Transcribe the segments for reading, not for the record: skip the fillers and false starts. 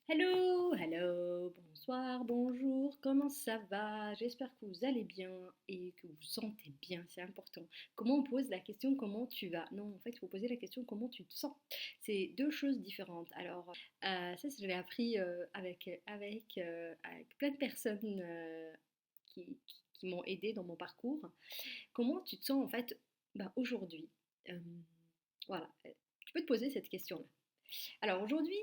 Hello, hello, bonsoir, bonjour, comment ça va? J'espère que vous allez bien et que vous vous sentez bien, c'est important. Comment on pose la question comment tu vas? Non, en fait, il faut poser la question comment tu te sens. C'est deux choses différentes. Alors, ça, je l'ai appris avec plein de personnes qui m'ont aidé dans mon parcours. Comment tu te sens en fait aujourd'hui? Euh, voilà, tu peux te poser cette question-là. Alors aujourd'hui,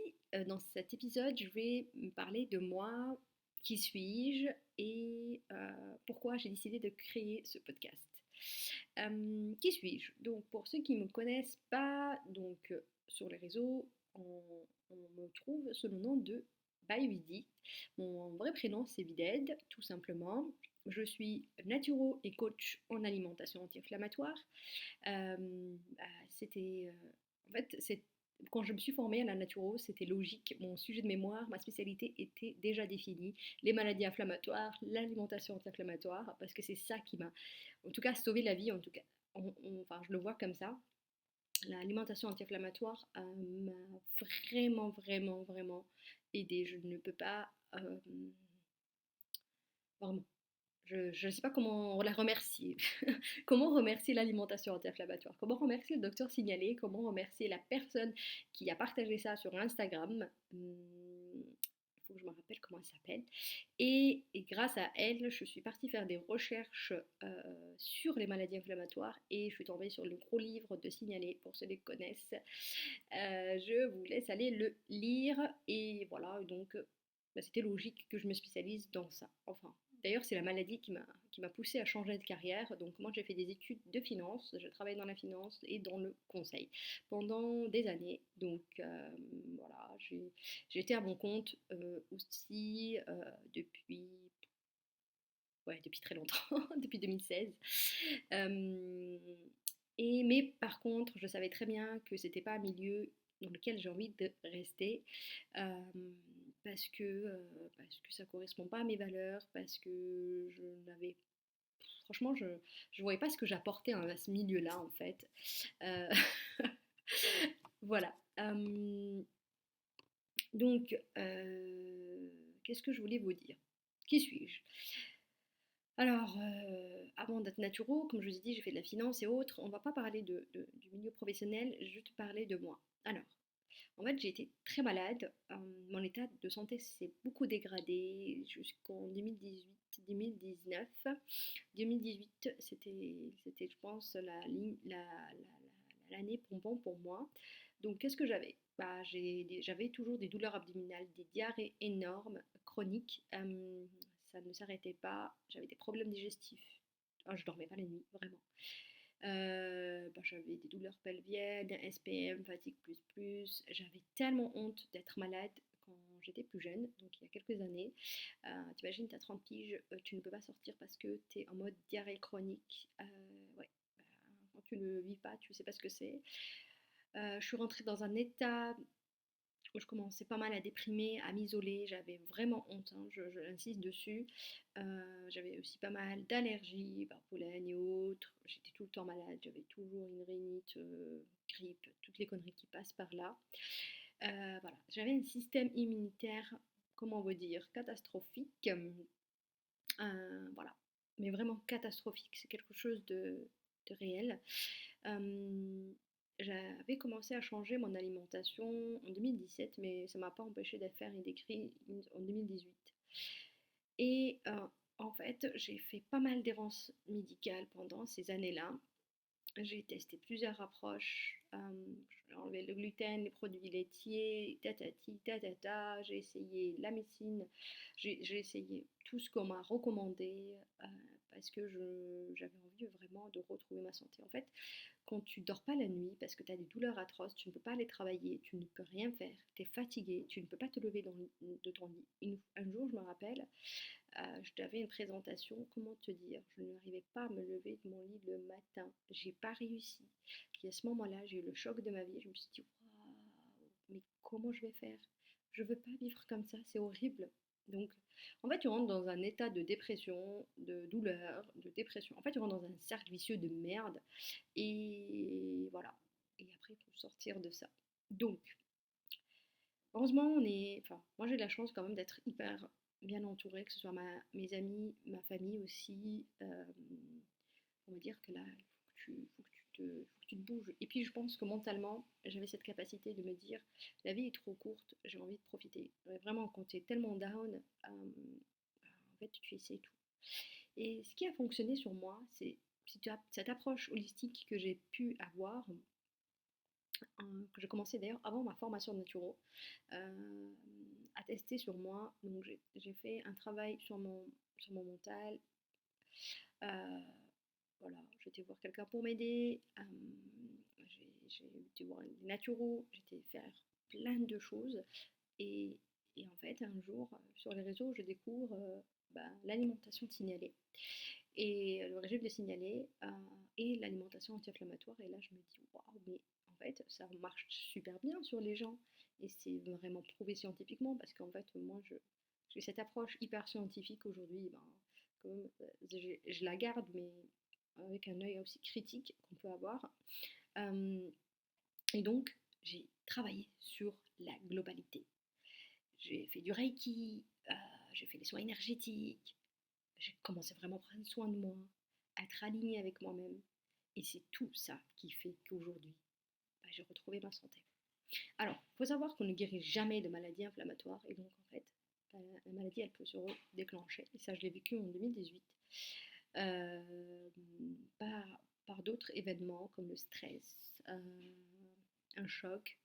dans cet épisode, je vais me parler de moi, qui suis-je et pourquoi j'ai décidé de créer ce podcast. Qui suis-je? Donc pour ceux qui ne me connaissent pas, sur les réseaux, on me trouve sous le nom de Bayuidi. Mon vrai prénom c'est Bided, tout simplement. Je suis naturo et coach en alimentation anti-inflammatoire. C'était en fait, c'est quand je me suis formée à la naturo, c'était logique. Mon sujet de mémoire, ma spécialité était déjà définie. Les maladies inflammatoires, l'alimentation anti-inflammatoire, parce que c'est ça qui m'a, en tout cas, sauvé la vie. En tout cas, enfin, je le vois comme ça. L'alimentation anti-inflammatoire m'a vraiment, vraiment, vraiment aidée. Je ne peux pas, vraiment, je ne sais pas comment la remercier. Comment remercier l'alimentation anti-inflammatoire? Comment remercier le docteur signalé? Comment remercier la personne qui a partagé ça sur Instagram? Il faut que je me rappelle comment elle s'appelle. Et grâce à elle, je suis partie faire des recherches sur les maladies inflammatoires et je suis tombée sur le gros livre de Signalé, pour ceux qui connaissent. Je vous laisse aller le lire et voilà, donc c'était logique que je me spécialise dans ça. Enfin, d'ailleurs, c'est la maladie qui m'a poussée à changer de carrière. Donc, moi, j'ai fait des études de finance. Je travaille dans la finance et dans le conseil pendant des années. Donc, voilà, j'ai été à mon compte aussi depuis très longtemps, depuis 2016. Euh, mais par contre, je savais très bien que c'était pas un milieu dans lequel j'ai envie de rester euh, parce que ça correspond pas à mes valeurs, parce que je n'avais franchement je voyais pas ce que j'apportais à ce milieu-là en fait. Euh, voilà. Donc, qu'est-ce que je voulais vous dire? Qui suis-je? Alors, avant d'être naturo, comme je vous ai dit, j'ai fait de la finance et autres. On ne va pas parler du milieu professionnel, je vais te parler de moi. Alors, en fait, j'ai été très malade. Mon état de santé s'est beaucoup dégradé jusqu'en 2018-2019. 2018, c'était, je pense, l'année pompon pour moi. Donc, qu'est-ce que j'avais? J'avais toujours des douleurs abdominales, des diarrhées énormes, chroniques. Ça ne s'arrêtait pas. J'avais des problèmes digestifs. Ah, je dormais pas la nuit, vraiment. J'avais des douleurs pelviennes, un SPM, fatigue plus plus. J'avais tellement honte d'être malade quand j'étais plus jeune, donc il y a quelques années. T'imagines, t'as 30 piges, tu ne peux pas sortir parce que t'es en mode diarrhée chronique. Ouais, bah, quand tu ne le vis pas, tu sais pas ce que c'est. Je suis rentrée dans un état où je commençais pas mal à déprimer, à m'isoler. J'avais vraiment honte, hein, je l'insiste dessus. J'avais aussi pas mal d'allergies par pollen et autres. J'étais tout le temps malade, j'avais toujours une rhinite, grippe, toutes les conneries qui passent par là. Voilà, j'avais un système immunitaire, comment vous dire, catastrophique. Voilà, mais vraiment catastrophique. C'est quelque chose de réel. J'avais commencé à changer mon alimentation en 2017, mais ça ne m'a pas empêché de faire des crises en 2018. Et en fait, j'ai fait pas mal d'errances médicales pendant ces années-là. J'ai testé plusieurs approches. J'ai enlevé le gluten, les produits laitiers, tatati, tatata. J'ai essayé la médecine. J'ai essayé tout ce qu'on m'a recommandé parce que j'avais envie vraiment de retrouver ma santé. En fait, quand tu dors pas la nuit parce que tu as des douleurs atroces, tu ne peux pas aller travailler, tu ne peux rien faire, tu es fatigué, tu ne peux pas te lever de ton lit. Un jour, je me rappelle, j'avais une présentation, comment te dire, je n'arrivais pas à me lever de mon lit le matin, j'ai pas réussi. Et à ce moment-là, j'ai eu le choc de ma vie, je me suis dit, waouh, mais comment je vais faire? Je veux pas vivre comme ça, c'est horrible. Donc, en fait, tu rentres dans un état de dépression, de douleur, de dépression. En fait, tu rentres dans un cercle vicieux de merde. Et voilà. Et après, il faut sortir de ça. Donc, heureusement, moi j'ai de la chance quand même d'être hyper bien entourée, que ce soit mes amis, ma famille aussi. On va dire que là, il faut que tu te bouges. Et puis je pense que mentalement, j'avais cette capacité de me dire, la vie est trop courte, j'ai envie de profiter. Vraiment, quand tu es tellement down, en fait, tu essaies tout. Et ce qui a fonctionné sur moi, c'est cette approche holistique que j'ai pu avoir, que j'ai commencé d'ailleurs avant ma formation de naturo, à tester sur moi. Donc j'ai fait un travail sur mon mental. Euh, voilà, j'ai été voir quelqu'un pour m'aider. J'ai été voir des naturaux. J'ai été faire plein de choses. Et, et en fait, un jour, sur les réseaux, je découvre l'alimentation signalée. Et le régime de signalé et l'alimentation anti-inflammatoire. Et là, je me dis, waouh, mais en fait, ça marche super bien sur les gens. Et c'est vraiment prouvé scientifiquement parce qu'en fait, moi, j'ai cette approche hyper scientifique aujourd'hui. Quand même, je la garde, mais avec un œil aussi critique qu'on peut avoir. Euh, et donc, j'ai travaillé sur la globalité. J'ai fait du Reiki, j'ai fait des soins énergétiques, j'ai commencé vraiment à prendre soin de moi, à être alignée avec moi-même. Et c'est tout ça qui fait qu'aujourd'hui, j'ai retrouvé ma santé. Alors, il faut savoir qu'on ne guérit jamais de maladies inflammatoires. Et donc, en fait, la maladie, elle peut se déclencher. Et ça, je l'ai vécu en 2018. euh, par d'autres événements comme le stress, un choc,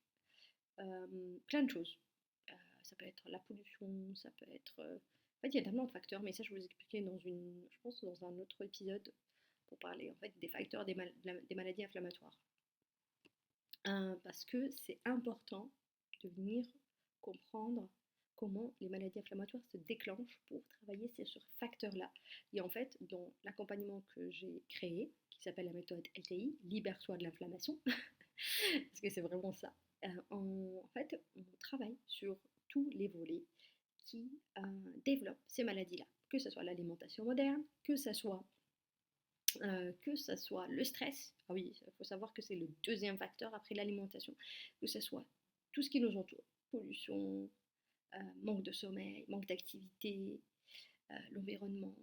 plein de choses. Ça peut être la pollution, ça peut être... En fait, il y a tellement de facteurs, mais ça, je vais vous expliquer je pense, dans un autre épisode pour parler en fait des facteurs des maladies inflammatoires. Parce que c'est important de venir comprendre comment les maladies inflammatoires se déclenchent pour travailler sur ce facteur-là. Et en fait, dans l'accompagnement que j'ai créé, qui s'appelle la méthode LTI, Libère-toi de l'inflammation, parce que c'est vraiment ça, en fait, on travaille sur tous les volets qui développent ces maladies-là, que ce soit l'alimentation moderne, que ça soit le stress. Ah oui, il faut savoir que c'est le deuxième facteur après l'alimentation, que ce soit tout ce qui nous entoure, pollution, manque de sommeil, manque d'activité, l'environnement,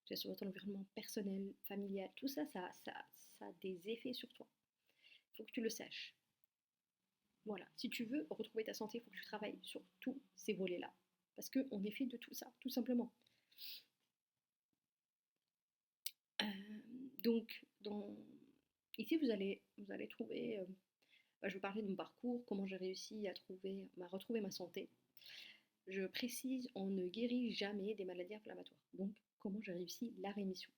que ce soit ton environnement personnel, familial, tout ça, ça a des effets sur toi. Il faut que tu le saches. Voilà, si tu veux retrouver ta santé, il faut que tu travailles sur tous ces volets-là. Parce qu'on est fait de tout ça, tout simplement. Euh, donc, ici, vous allez trouver, je vais parler de mon parcours, comment j'ai réussi à retrouver ma santé. Je précise, on ne guérit jamais des maladies inflammatoires. Donc, comment j'ai réussi la rémission.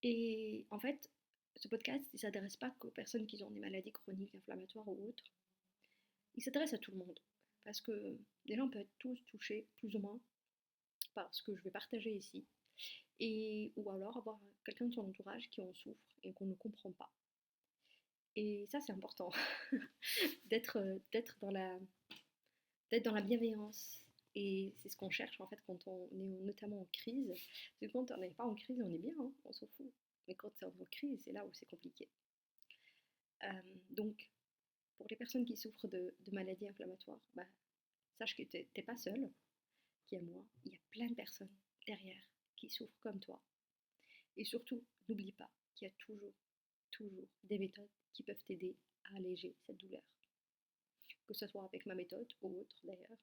Et en fait, ce podcast, il ne s'adresse pas qu'aux personnes qui ont des maladies chroniques, inflammatoires ou autres. Il s'adresse à tout le monde. Parce que les gens peuvent être tous touchés, plus ou moins, par ce que je vais partager ici. Ou alors avoir quelqu'un de son entourage qui en souffre et qu'on ne comprend pas. Et ça, c'est important, d'être dans la bienveillance. Et c'est ce qu'on cherche en fait quand on est notamment en crise. Parce que quand on n'est pas en crise, on est bien, hein, on s'en fout. Mais quand c'est en crise, c'est là où c'est compliqué. Donc, pour les personnes qui souffrent de maladies inflammatoires, sache que tu n'es pas seul, qu'il y a moi, il y a plein de personnes derrière qui souffrent comme toi. Et surtout, n'oublie pas qu'il y a toujours des méthodes qui peuvent t'aider à alléger cette douleur. Que ce soit avec ma méthode ou autre d'ailleurs.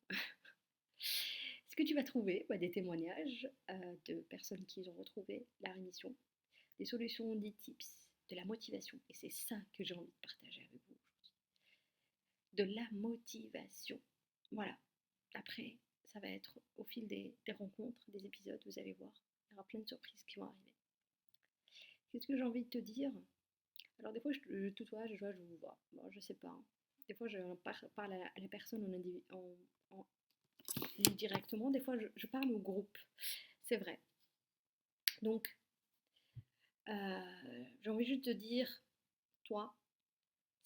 Ce que tu vas trouver, des témoignages de personnes qui ont retrouvé la rémission, des solutions, des tips, de la motivation. Et c'est ça que j'ai envie de partager avec vous aujourd'hui. De la motivation. Voilà. Après, ça va être au fil des rencontres, des épisodes, vous allez voir. Il y aura plein de surprises qui vont arriver. Qu'est-ce que j'ai envie de te dire? Alors des fois, je tutoie, je vous vois. Bon, je sais pas, hein. Des fois, je parle à la personne en directement. Des fois, je parle au groupe. C'est vrai. Donc, j'ai envie juste de dire, toi,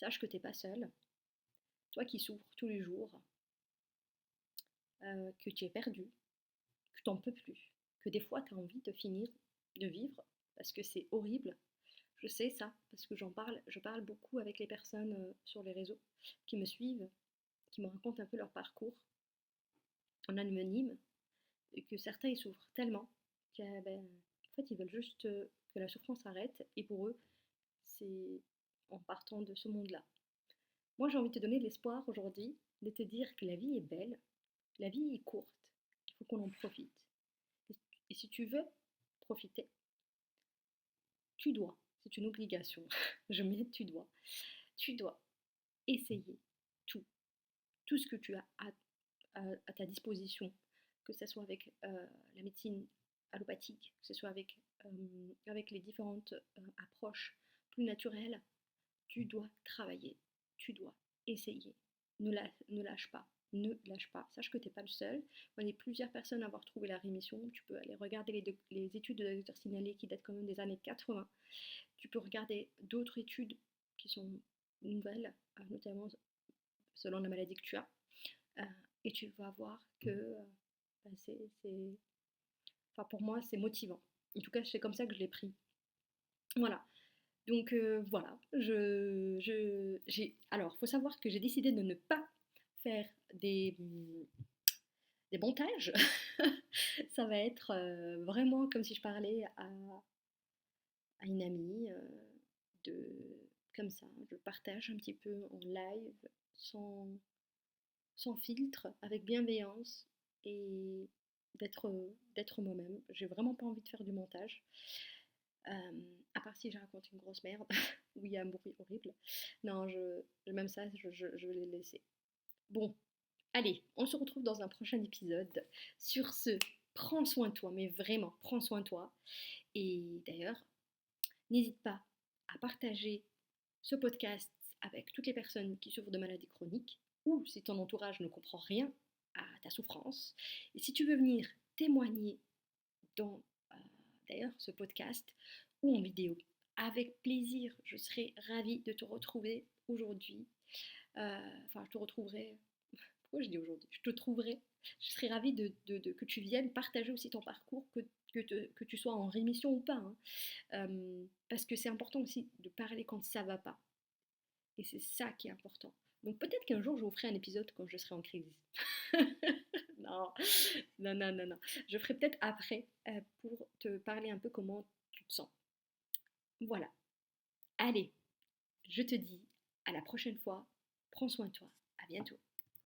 sache que t'es pas seul. Toi qui souffres tous les jours, que tu es perdu, que t'en peux plus, que des fois, tu as envie de finir de vivre parce que c'est horrible. Je sais ça parce que je parle beaucoup avec les personnes sur les réseaux qui me suivent, qui me racontent un peu leur parcours en anonyme, et que certains ils souffrent tellement en fait ils veulent juste que la souffrance arrête, et pour eux c'est en partant de ce monde-là. Moi j'ai envie de te donner de l'espoir aujourd'hui, de te dire que la vie est belle, la vie est courte, il faut qu'on en profite. Et si tu veux profiter, tu dois, c'est une obligation, je mets tu dois essayer tout, tout ce que tu as à ta disposition, que ce soit avec la médecine allopathique, que ce soit avec les différentes approches plus naturelles. Tu dois travailler, tu dois essayer. Ne lâche pas, ne lâche pas. Sache que tu n'es pas le seul. On est plusieurs personnes à avoir trouvé la rémission. Tu peux aller regarder les études de Dr Signalé qui datent quand même des années 80. Tu peux regarder d'autres études qui sont nouvelles, notamment selon la maladie que tu as. Et tu vas voir que enfin, pour moi, c'est motivant. En tout cas, c'est comme ça que je l'ai pris. Voilà. Donc voilà. Alors, il faut savoir que j'ai décidé de ne pas faire des montages. Ça va être vraiment comme si je parlais à une amie. Comme ça, je partage un petit peu en live, sans, sans filtre, avec bienveillance et d'être moi-même. J'ai vraiment pas envie de faire du montage. À part si je raconte une grosse merde, où il y a un bruit horrible. Non, même ça, je vais les laisser. Bon, allez, on se retrouve dans un prochain épisode. Sur ce, prends soin de toi, mais vraiment, prends soin de toi. Et d'ailleurs, n'hésite pas à partager ce podcast avec toutes les personnes qui souffrent de maladies chroniques, ou si ton entourage ne comprend rien à ta souffrance. Et si tu veux venir témoigner dans d'ailleurs ce podcast ou en vidéo, avec plaisir, je serai ravie de te retrouver aujourd'hui. Enfin, je te retrouverai. Pourquoi je dis aujourd'hui? Je te trouverai. Je serai ravie que tu viennes partager aussi ton parcours, que tu sois en rémission ou pas. Parce que c'est important aussi de parler quand ça va pas. Et c'est ça qui est important. Donc peut-être qu'un jour je vous ferai un épisode quand je serai en crise. Non, non, non, non, non. Je ferai peut-être après pour te parler un peu comment tu te sens. Voilà. Allez, je te dis à la prochaine fois. Prends soin de toi. À bientôt.